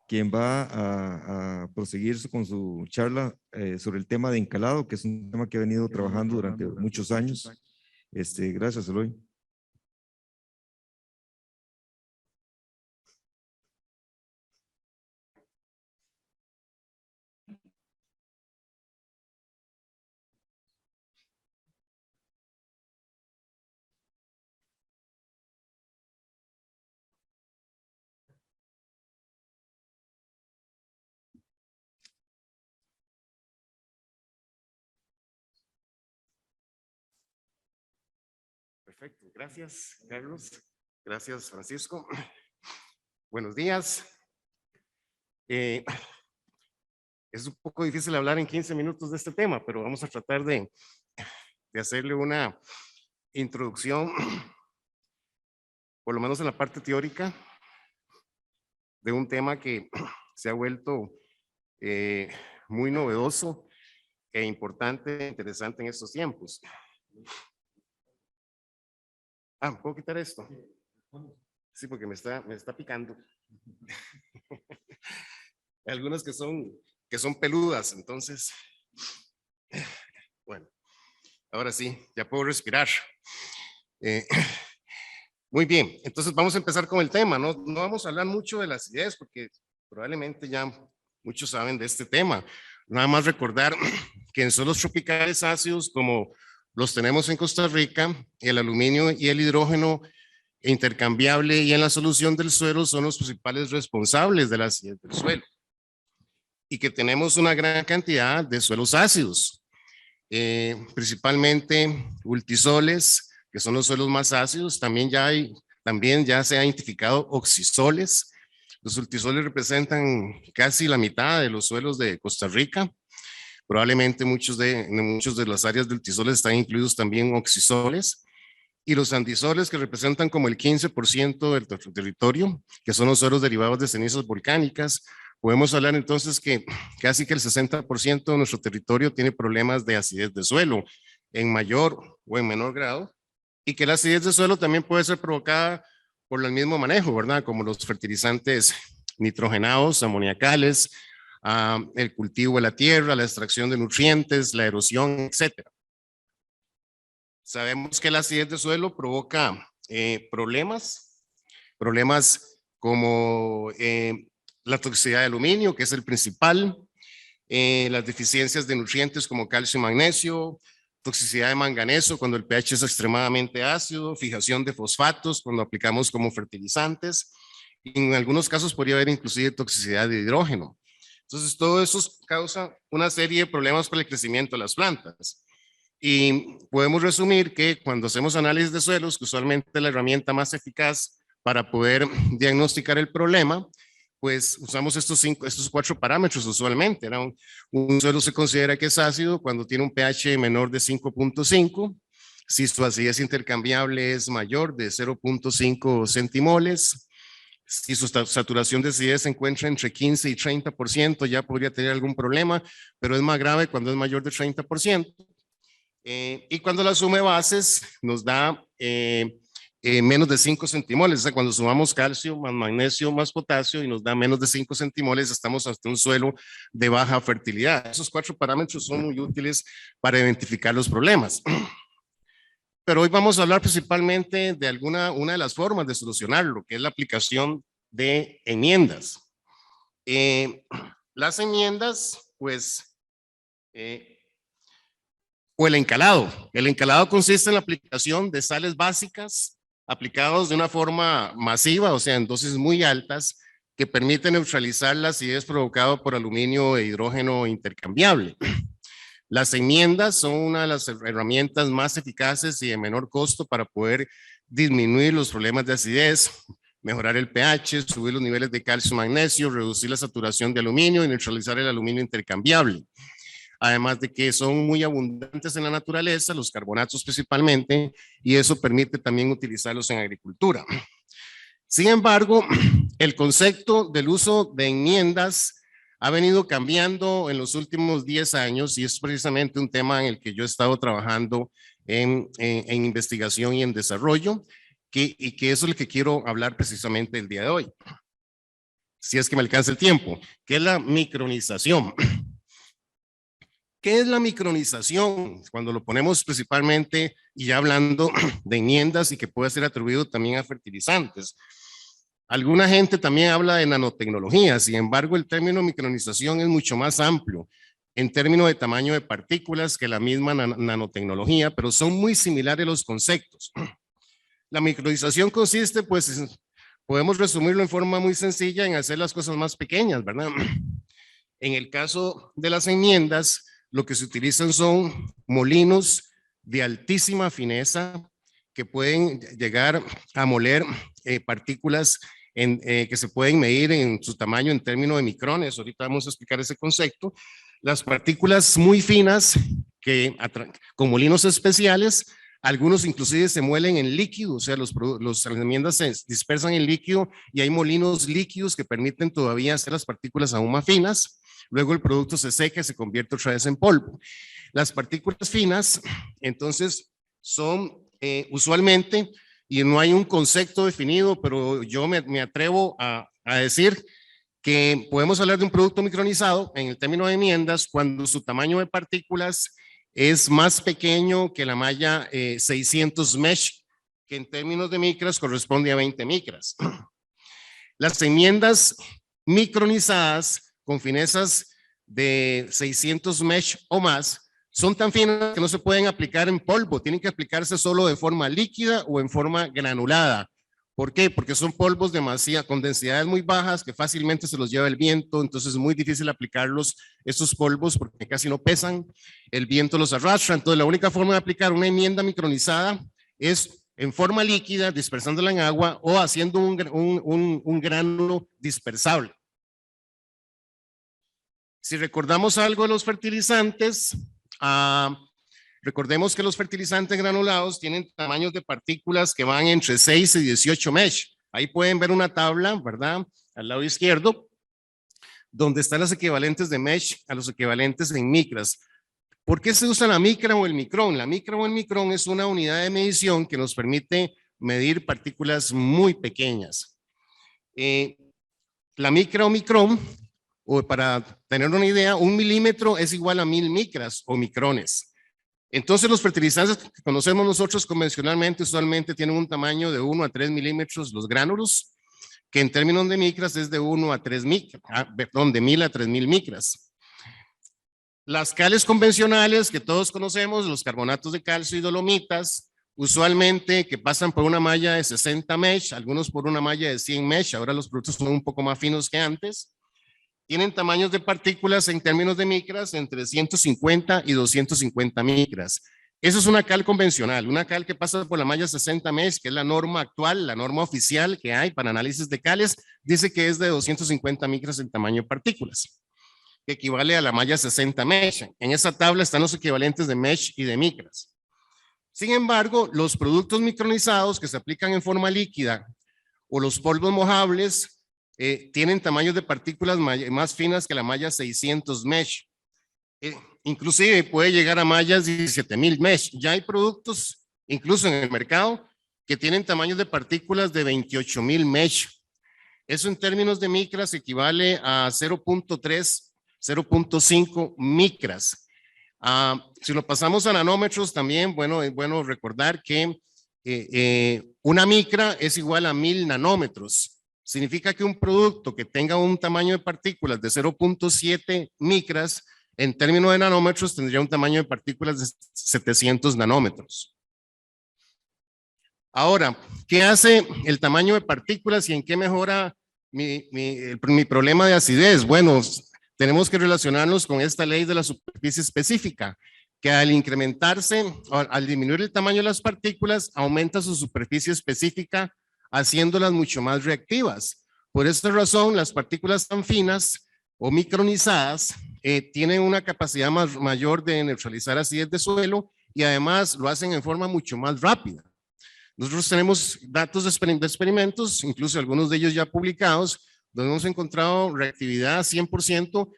quien va a proseguir con su charla sobre el tema de encalado, que es un tema que ha venido trabajando durante muchos años. Gracias, Eloy. Perfecto, gracias Carlos, gracias Francisco. Buenos días. Es un poco difícil hablar en 15 minutos de este tema, pero vamos a tratar de hacerle una introducción, por lo menos en la parte teórica, de un tema que se ha vuelto muy novedoso e importante, interesante en estos tiempos. ¿Puedo quitar esto? Sí, porque me está picando. Algunas que son peludas, entonces, bueno, ahora sí, ya puedo respirar. Muy bien, entonces vamos a empezar con el tema. No vamos a hablar mucho de la acidez porque probablemente ya muchos saben de este tema. Nada más recordar que en suelos tropicales ácidos como los tenemos en Costa Rica, el aluminio y el hidrógeno intercambiable y en la solución del suelo son los principales responsables de la acidez del suelo. Y que tenemos una gran cantidad de suelos ácidos, principalmente ultisoles, que son los suelos más ácidos. También ya se ha identificado oxisoles. Los ultisoles representan casi la mitad de los suelos de Costa Rica. Probablemente en muchos de las áreas de ultisoles están incluidos también oxisoles. Y los andisoles, que representan como el 15% del territorio, que son los suelos derivados de cenizas volcánicas. Podemos hablar entonces que casi que el 60% de nuestro territorio tiene problemas de acidez de suelo, en mayor o en menor grado, y que la acidez de suelo también puede ser provocada por el mismo manejo, ¿verdad? Como los fertilizantes nitrogenados, amoniacales, el cultivo de la tierra, la extracción de nutrientes, la erosión, etcétera. Sabemos que la acidez de suelo provoca problemas como la toxicidad de aluminio, que es el principal, las deficiencias de nutrientes como calcio y magnesio, toxicidad de manganeso cuando el pH es extremadamente ácido, fijación de fosfatos cuando aplicamos como fertilizantes, y en algunos casos podría haber inclusive toxicidad de hidrógeno. Entonces todo eso causa una serie de problemas para el crecimiento de las plantas. Y podemos resumir que cuando hacemos análisis de suelos, que usualmente es la herramienta más eficaz para poder diagnosticar el problema, pues usamos estos 4 parámetros usualmente. Un suelo se considera que es ácido cuando tiene un pH menor de 5.5, si su acidez intercambiable es mayor de 0.5 centimoles, si su saturación de acidez se encuentra entre 15 y 30%, ya podría tener algún problema, pero es más grave cuando es mayor de 30%. Y cuando la suma de bases nos da menos de 5 centimoles, o sea, cuando sumamos calcio más magnesio más potasio y nos da menos de 5 centimoles, estamos hasta un suelo de baja fertilidad. Esos 4 parámetros son muy útiles para identificar los problemas. Pero hoy vamos a hablar principalmente de una de las formas de solucionarlo, que es la aplicación de enmiendas. Las enmiendas, pues, o el encalado. El encalado consiste en la aplicación de sales básicas aplicados de una forma masiva, o sea, en dosis muy altas, que permiten neutralizar la acidez provocada por aluminio e hidrógeno intercambiable. Las enmiendas son una de las herramientas más eficaces y de menor costo para poder disminuir los problemas de acidez, mejorar el pH, subir los niveles de calcio y magnesio, reducir la saturación de aluminio y neutralizar el aluminio intercambiable. Además de que son muy abundantes en la naturaleza, los carbonatos principalmente, y eso permite también utilizarlos en agricultura. Sin embargo, el concepto del uso de enmiendas ha venido cambiando en los últimos 10 años y es precisamente un tema en el que yo he estado trabajando en investigación y en desarrollo, y que eso es lo que quiero hablar precisamente el día de hoy. si es que me alcanza el tiempo, que es la micronización. ¿Qué es la micronización? Cuando lo ponemos principalmente, y ya hablando de enmiendas y que puede ser atribuido también a fertilizantes. Alguna gente también habla de nanotecnología, sin embargo el término micronización es mucho más amplio en términos de tamaño de partículas que la misma nanotecnología, pero son muy similares los conceptos. La micronización consiste, pues, podemos resumirlo en forma muy sencilla en hacer las cosas más pequeñas, ¿verdad? En el caso de las enmiendas, lo que se utilizan son molinos de altísima fineza que pueden llegar a moler partículas que se pueden medir en su tamaño en términos de micrones. Ahorita vamos a explicar ese concepto. Las partículas muy finas con molinos especiales, algunos inclusive se muelen en líquido, o sea, las enmiendas se dispersan en líquido y hay molinos líquidos que permiten todavía hacer las partículas aún más finas. Luego el producto se seca y se convierte otra vez en polvo. Las partículas finas, entonces, son usualmente, y no hay un concepto definido, pero yo me atrevo a decir que podemos hablar de un producto micronizado en el término de enmiendas cuando su tamaño de partículas es más pequeño que la malla 600 mesh, que en términos de micras corresponde a 20 micras. Las enmiendas micronizadas con finezas de 600 mesh o más son tan finas que no se pueden aplicar en polvo, tienen que aplicarse solo de forma líquida o en forma granulada. ¿Por qué? Porque son polvos con densidades muy bajas que fácilmente se los lleva el viento, entonces es muy difícil aplicarlos, estos polvos, porque casi no pesan, el viento los arrastra. Entonces la única forma de aplicar una enmienda micronizada es en forma líquida, dispersándola en agua o haciendo un gránulo dispersable. Si recordamos algo de los fertilizantes, recordemos que los fertilizantes granulados tienen tamaños de partículas que van entre 6 y 18 mesh. Ahí pueden ver una tabla, ¿verdad? Al lado izquierdo, donde están los equivalentes de mesh a los equivalentes en micras. ¿Por qué se usa la micra o el micrón? La micra o el micrón es una unidad de medición que nos permite medir partículas muy pequeñas. La micra o micrón, o para tener una idea, 1 milímetro es igual a 1000 micras o micrones. Entonces los fertilizantes que conocemos nosotros convencionalmente usualmente tienen un tamaño de 1 a 3 milímetros los gránulos, que en términos de micras es de 1 a 3 micras, perdón, de 1000 a 3000 micras. Las cales convencionales que todos conocemos, los carbonatos de calcio y dolomitas, usualmente que pasan por una malla de 60 mesh, algunos por una malla de 100 mesh, ahora los productos son un poco más finos que antes, tienen tamaños de partículas en términos de micras entre 150 y 250 micras. Eso es una cal convencional, una cal que pasa por la malla 60 mesh, que es la norma actual, la norma oficial que hay para análisis de cales, dice que es de 250 micras en tamaño de partículas, que equivale a la malla 60 mesh. En esa tabla están los equivalentes de mesh y de micras. Sin embargo, los productos micronizados que se aplican en forma líquida o los polvos mojables tienen tamaños de partículas más finas que la malla 600 mesh. Inclusive puede llegar a mallas 17,000 mesh. Ya hay productos, incluso en el mercado, que tienen tamaños de partículas de 28,000 mesh. Eso en términos de micras equivale a 0.3, 0.5 micras. Si lo pasamos a nanómetros también, bueno, es bueno recordar que una micra es igual a 1000 nanómetros. Significa que un producto que tenga un tamaño de partículas de 0.7 micras, en términos de nanómetros, tendría un tamaño de partículas de 700 nanómetros. Ahora, ¿qué hace el tamaño de partículas y en qué mejora mi problema de acidez? Bueno, tenemos que relacionarnos con esta ley de la superficie específica, que al incrementarse, al disminuir el tamaño de las partículas, aumenta su superficie específica, haciéndolas mucho más reactivas. Por esta razón, las partículas tan finas o micronizadas tienen una capacidad mayor de neutralizar acidez de suelo y además lo hacen en forma mucho más rápida. Nosotros tenemos datos de experimentos, incluso algunos de ellos ya publicados, donde hemos encontrado reactividad 100%,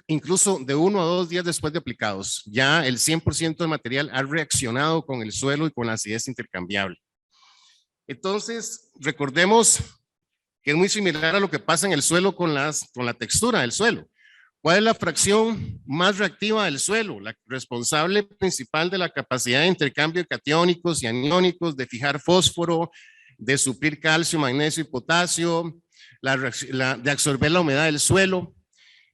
incluso de 1 a 2 días después de aplicados. Ya el 100% del material ha reaccionado con el suelo y con la acidez intercambiable. Entonces, recordemos que es muy similar a lo que pasa en el suelo con la textura del suelo. ¿Cuál es la fracción más reactiva del suelo? La responsable principal de la capacidad de intercambio de catiónicos y aniónicos, de fijar fósforo, de suplir calcio, magnesio y potasio, de absorber la humedad del suelo,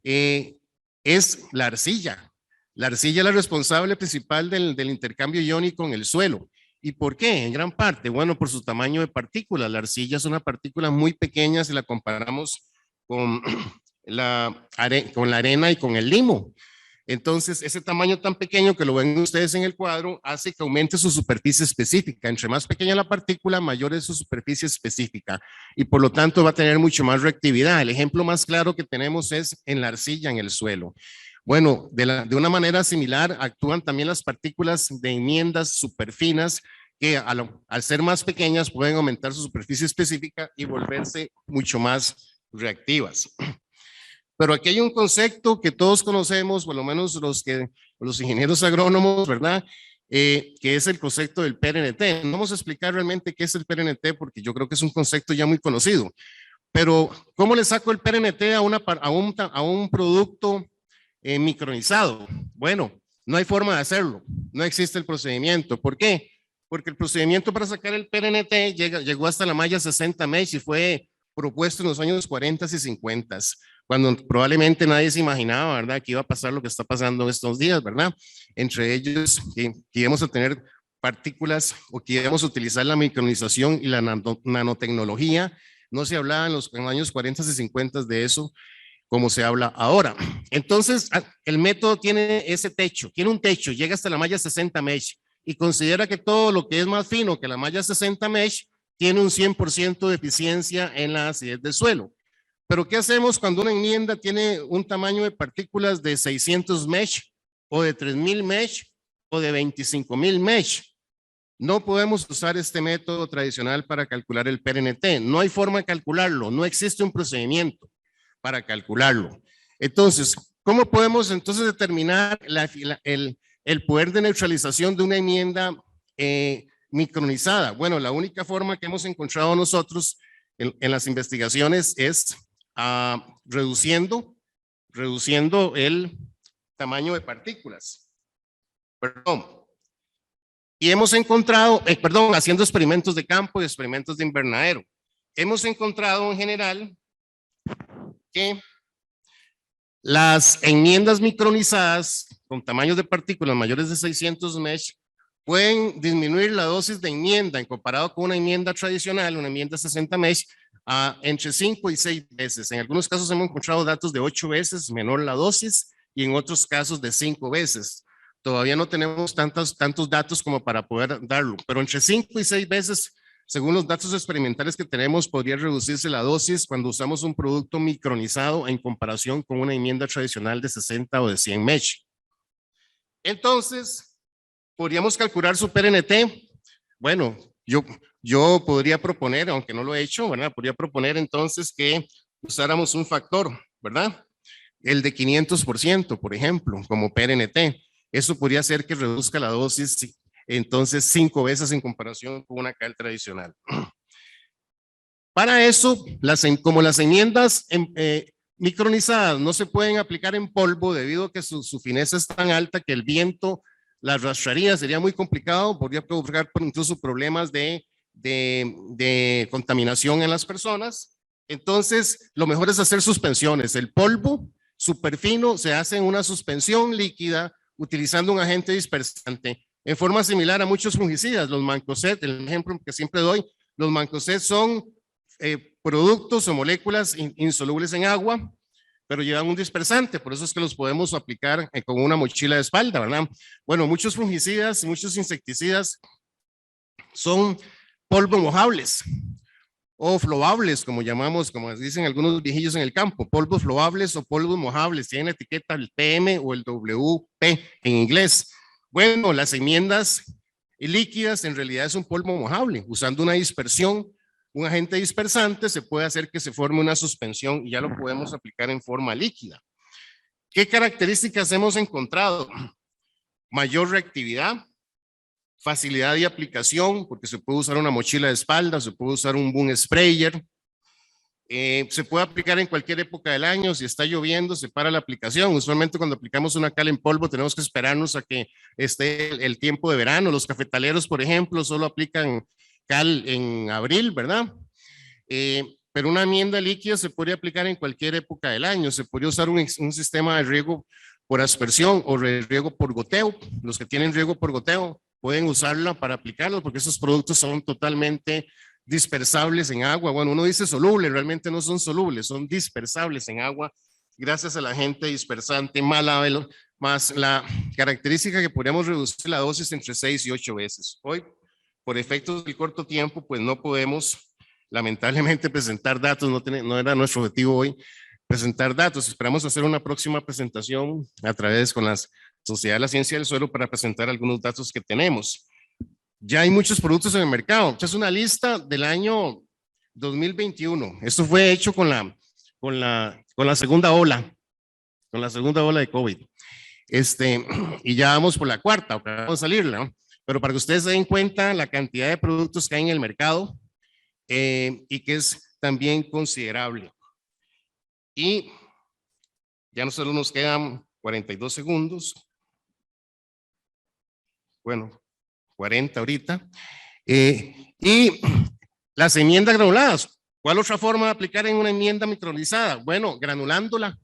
es la arcilla. La arcilla es la responsable principal del intercambio iónico en el suelo. ¿Y por qué? En gran parte, bueno, por su tamaño de partícula. La arcilla es una partícula muy pequeña si la comparamos con la arena y con el limo. Entonces, ese tamaño tan pequeño que lo ven ustedes en el cuadro hace que aumente su superficie específica. Entre más pequeña la partícula, mayor es su superficie específica y por lo tanto va a tener mucho más reactividad. El ejemplo más claro que tenemos es en la arcilla en el suelo. Bueno, de una manera similar actúan también las partículas de enmiendas superfinas que al ser más pequeñas pueden aumentar su superficie específica y volverse mucho más reactivas. Pero aquí hay un concepto que todos conocemos, por lo menos los ingenieros agrónomos, ¿verdad? Que es el concepto del PRNT. No vamos a explicar realmente qué es el PRNT porque yo creo que es un concepto ya muy conocido. Pero, ¿cómo le saco el PRNT a un producto micronizado? Bueno, no hay forma de hacerlo. No existe el procedimiento. ¿Por qué? Porque el procedimiento para sacar el PRNT llegó hasta la malla 60 mesh y fue propuesto en los años 40 y 50, cuando probablemente nadie se imaginaba, ¿verdad?, que iba a pasar lo que está pasando estos días, ¿verdad? Entre ellos, que íbamos a tener partículas o que íbamos a utilizar la micronización y la nanotecnología. No se hablaba en los años 40 y 50 de eso como se habla ahora. Entonces, el método tiene ese techo, tiene un techo, llega hasta la malla 60 mesh y considera que todo lo que es más fino que la malla 60 mesh tiene un 100% de eficiencia en la acidez del suelo. Pero ¿qué hacemos cuando una enmienda tiene un tamaño de partículas de 600 mesh o de 3000 mesh o de 25,000 mesh? No podemos usar este método tradicional para calcular el PRNT. No hay forma de calcularlo, no existe un procedimiento para calcularlo. Entonces, ¿cómo podemos entonces determinar el poder de neutralización de una enmienda micronizada? Bueno, la única forma que hemos encontrado nosotros en las investigaciones es reduciendo el tamaño de partículas. Perdón. Y hemos encontrado, haciendo experimentos de campo y experimentos de invernadero. Hemos encontrado en general que las enmiendas micronizadas con tamaños de partículas mayores de 600 mesh pueden disminuir la dosis de enmienda en comparado con una enmienda tradicional, una enmienda 60 mesh, entre 5 y 6 veces. En algunos casos hemos encontrado datos de 8 veces menor la dosis y en otros casos de 5 veces. Todavía no tenemos tantos datos como para poder darlo, pero entre 5 y 6 veces, según los datos experimentales que tenemos, podría reducirse la dosis cuando usamos un producto micronizado en comparación con una enmienda tradicional de 60 o de 100 mesh. Entonces, ¿podríamos calcular su PRNT? Bueno, yo podría proponer, aunque no lo he hecho, ¿verdad? Podría proponer entonces que usáramos un factor, ¿verdad? El de 500%, por ejemplo, como PRNT. Eso podría hacer que reduzca la dosis entonces 5 veces en comparación con una cal tradicional. Para eso, como las enmiendas micronizadas no se pueden aplicar en polvo debido a que su fineza es tan alta que el viento las arrastraría, sería muy complicado, podría provocar incluso problemas de contaminación en las personas. Entonces, lo mejor es hacer suspensiones. El polvo superfino se hace en una suspensión líquida utilizando un agente dispersante en forma similar a muchos fungicidas. Los Mancozeb, el ejemplo que siempre doy, los Mancozeb son productos o moléculas insolubles en agua, pero llevan un dispersante, por eso es que los podemos aplicar con una mochila de espalda, ¿verdad? Bueno, muchos fungicidas, muchos insecticidas son polvo mojables o floables, como llamamos, como dicen algunos viejillos en el campo, polvos floables o polvos mojables, tienen etiqueta el PM o el WP en inglés. Bueno, las enmiendas líquidas en realidad es un polvo mojable, usando una dispersión, un agente dispersante se puede hacer que se forme una suspensión y ya lo podemos aplicar en forma líquida. ¿Qué características hemos encontrado? Mayor reactividad, facilidad de aplicación, porque se puede usar una mochila de espalda, se puede usar un boom sprayer, Se puede aplicar en cualquier época del año. Si está lloviendo, se para la aplicación. Usualmente cuando aplicamos una cal en polvo tenemos que esperarnos a que esté el tiempo de verano. Los cafetaleros, por ejemplo, solo aplican cal en abril, ¿verdad? Pero una enmienda líquida se podría aplicar en cualquier época del año. Se podría usar un sistema de riego por aspersión o riego por goteo. Los que tienen riego por goteo pueden usarla para aplicarlo porque esos productos son totalmente dispersables en agua. Bueno, uno dice solubles, realmente no son solubles, son dispersables en agua gracias al agente dispersante más la característica que podríamos reducir la dosis entre 6 y 8 veces. Hoy, por efectos del corto tiempo, pues no podemos lamentablemente presentar datos, no era nuestro objetivo hoy presentar datos. Esperamos hacer una próxima presentación a través con la Sociedad de la Ciencia del Suelo para presentar algunos datos que tenemos. Ya hay muchos productos en el mercado. Esta es una lista del año 2021. Esto fue hecho con la segunda ola de COVID. Y ya vamos por la cuarta, vamos a salir, ¿no? Pero para que ustedes se den cuenta la cantidad de productos que hay en el mercado y que es también considerable. Y ya no solo nos quedan 42 segundos. Bueno, 40 ahorita. Y las enmiendas granuladas. ¿Cuál otra forma de aplicar en una enmienda micronizada? Bueno, granulándola,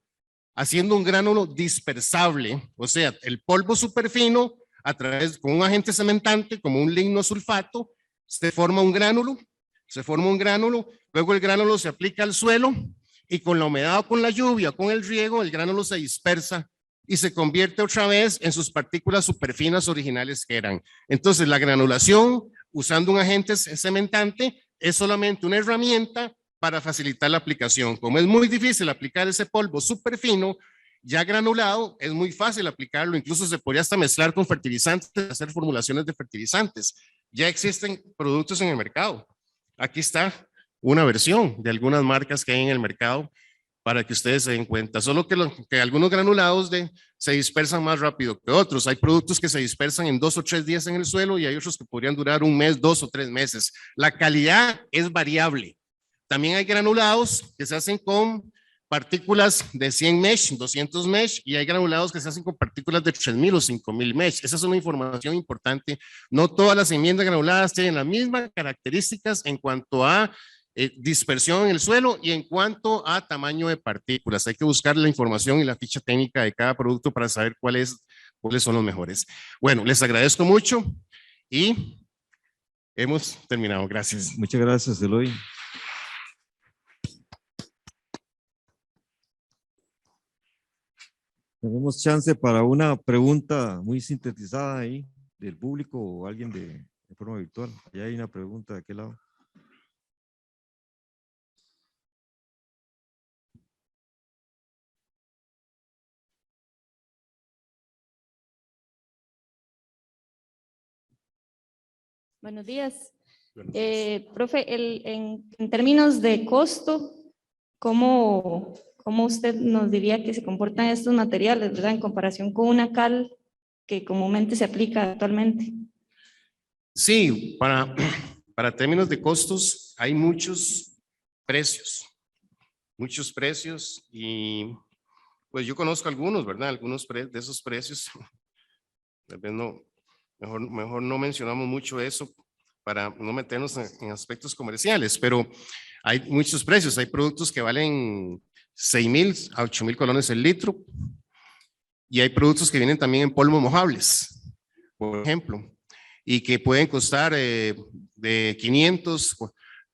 haciendo un gránulo dispersable, o sea, el polvo superfino a través con un agente cementante como un lignosulfato, se forma un gránulo, luego el gránulo se aplica al suelo y con la humedad o con la lluvia o con el riego, el gránulo se dispersa y se convierte otra vez en sus partículas superfinas originales que eran. Entonces, la granulación usando un agente cementante es solamente una herramienta para facilitar la aplicación. Como es muy difícil aplicar ese polvo superfino, ya granulado, es muy fácil aplicarlo. Incluso se podría hasta mezclar con fertilizantes, hacer formulaciones de fertilizantes. Ya existen productos en el mercado. Aquí está una versión de algunas marcas que hay en el mercado para que ustedes se den cuenta. Solo que algunos granulados se dispersan más rápido que otros. Hay productos que se dispersan en 2 o 3 días en el suelo y hay otros que podrían durar 1 mes, 2 o 3 meses. La calidad es variable. También hay granulados que se hacen con partículas de 100 mesh, 200 mesh, y hay granulados que se hacen con partículas de 3,000 o 5,000 mesh. Esa es una información importante. No todas las enmiendas granuladas tienen las mismas características en cuanto a dispersión en el suelo y en cuanto a tamaño de partículas. Hay que buscar la información y la ficha técnica de cada producto para saber cuáles son los mejores. Bueno, les agradezco mucho y hemos terminado. Gracias. Muchas gracias, Eloy. Tenemos chance para una pregunta muy sintetizada ahí del público o alguien de forma virtual. Ya hay una pregunta de aquel lado. Buenos días. Profe, en términos de costo, ¿cómo usted nos diría que se comportan estos materiales, ¿verdad? En comparación con una cal que comúnmente se aplica actualmente. Sí, para términos de costos hay muchos precios y pues yo conozco algunos, ¿verdad? Algunos de esos precios. Tal vez no, mejor no mencionamos mucho eso para no meternos en aspectos comerciales, pero hay muchos precios. Hay productos que valen 6,000 a 8,000 colones el litro y hay productos que vienen también en polvos mojables, por ejemplo, y que pueden costar de 500,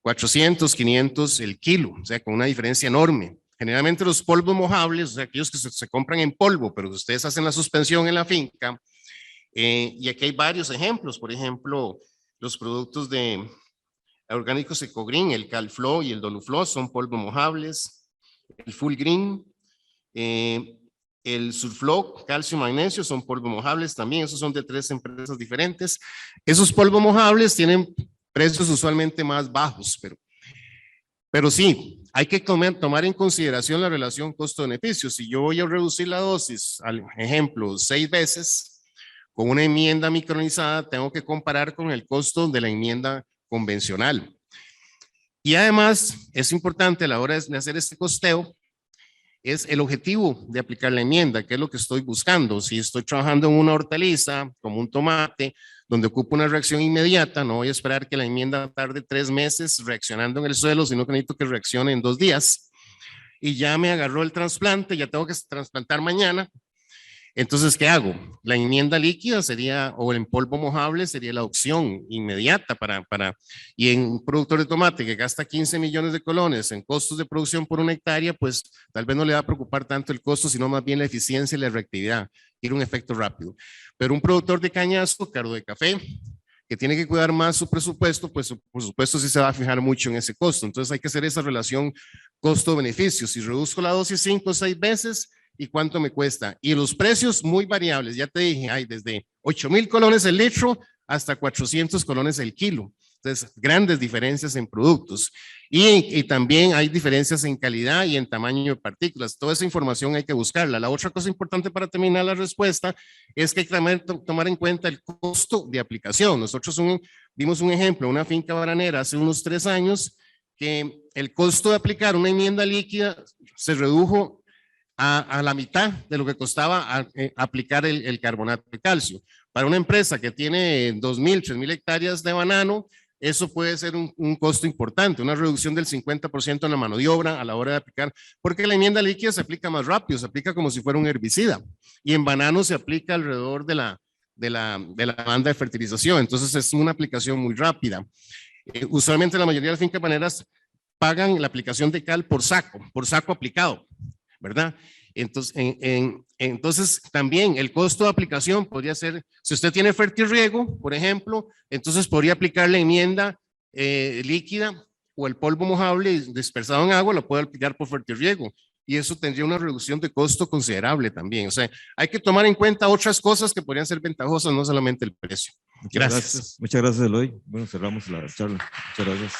400, 500 el kilo, o sea, con una diferencia enorme. Generalmente los polvos mojables, o sea, aquellos que se compran en polvo, pero que ustedes hacen la suspensión en la finca, y aquí hay varios ejemplos, por ejemplo, los productos de orgánicos Ecogreen, el Calflow y el Doluflow son polvos mojables, el Full Green, el Surflow, calcio, magnesio son polvos mojables también, esos son de 3 empresas diferentes. Esos polvos mojables tienen precios usualmente más bajos, pero sí, hay que tomar en consideración la relación costo-beneficio. Si yo voy a reducir la dosis, al ejemplo, 6 veces, con una enmienda micronizada tengo que comparar con el costo de la enmienda convencional. Y además es importante a la hora de hacer este costeo, es el objetivo de aplicar la enmienda, que es lo que estoy buscando. Si estoy trabajando en una hortaliza, como un tomate, donde ocupo una reacción inmediata, no voy a esperar que la enmienda tarde 3 meses reaccionando en el suelo, sino que necesito que reaccione en 2 días. Y ya me agarró el trasplante, ya tengo que trasplantar mañana. Entonces, ¿qué hago? La enmienda líquida sería, o en polvo mojable, sería la opción inmediata y en un productor de tomate que gasta 15 millones de colones en costos de producción por 1 hectárea, pues tal vez no le va a preocupar tanto el costo, sino más bien la eficiencia y la reactividad, ir un efecto rápido. Pero un productor de caña de azúcar o de café, que tiene que cuidar más su presupuesto, pues por supuesto sí se va a fijar mucho en ese costo. Entonces hay que hacer esa relación costo-beneficio. Si reduzco la dosis 5 o 6 veces, ¿y cuánto me cuesta? Y los precios muy variables, ya te dije, hay desde 8,000 colones el litro hasta 400 colones el kilo. Entonces, grandes diferencias en productos. Y también hay diferencias en calidad y en tamaño de partículas. Toda esa información hay que buscarla. La otra cosa importante para terminar la respuesta es que hay que tomar en cuenta el costo de aplicación. Nosotros vimos un ejemplo, una finca bananera hace unos 3 años, que el costo de aplicar una enmienda líquida se redujo a la mitad de lo que costaba aplicar el carbonato de calcio. Para una empresa que tiene 2,000, 3,000 hectáreas de banano, eso puede ser un costo importante, una reducción del 50% en la mano de obra a la hora de aplicar, porque la enmienda líquida se aplica más rápido, se aplica como si fuera un herbicida, y en banano se aplica alrededor de la banda de fertilización, entonces es una aplicación muy rápida. Usualmente la mayoría de las fincas bananeras pagan la aplicación de cal por saco aplicado, ¿verdad? Entonces también el costo de aplicación podría ser, si usted tiene fertirriego, por ejemplo, entonces podría aplicar la enmienda líquida o el polvo mojable dispersado en agua, lo puede aplicar por fertirriego y eso tendría una reducción de costo considerable también. O sea, hay que tomar en cuenta otras cosas que podrían ser ventajosas, no solamente el precio. Gracias. Muchas gracias, Eloy. Bueno, cerramos la charla. Muchas gracias.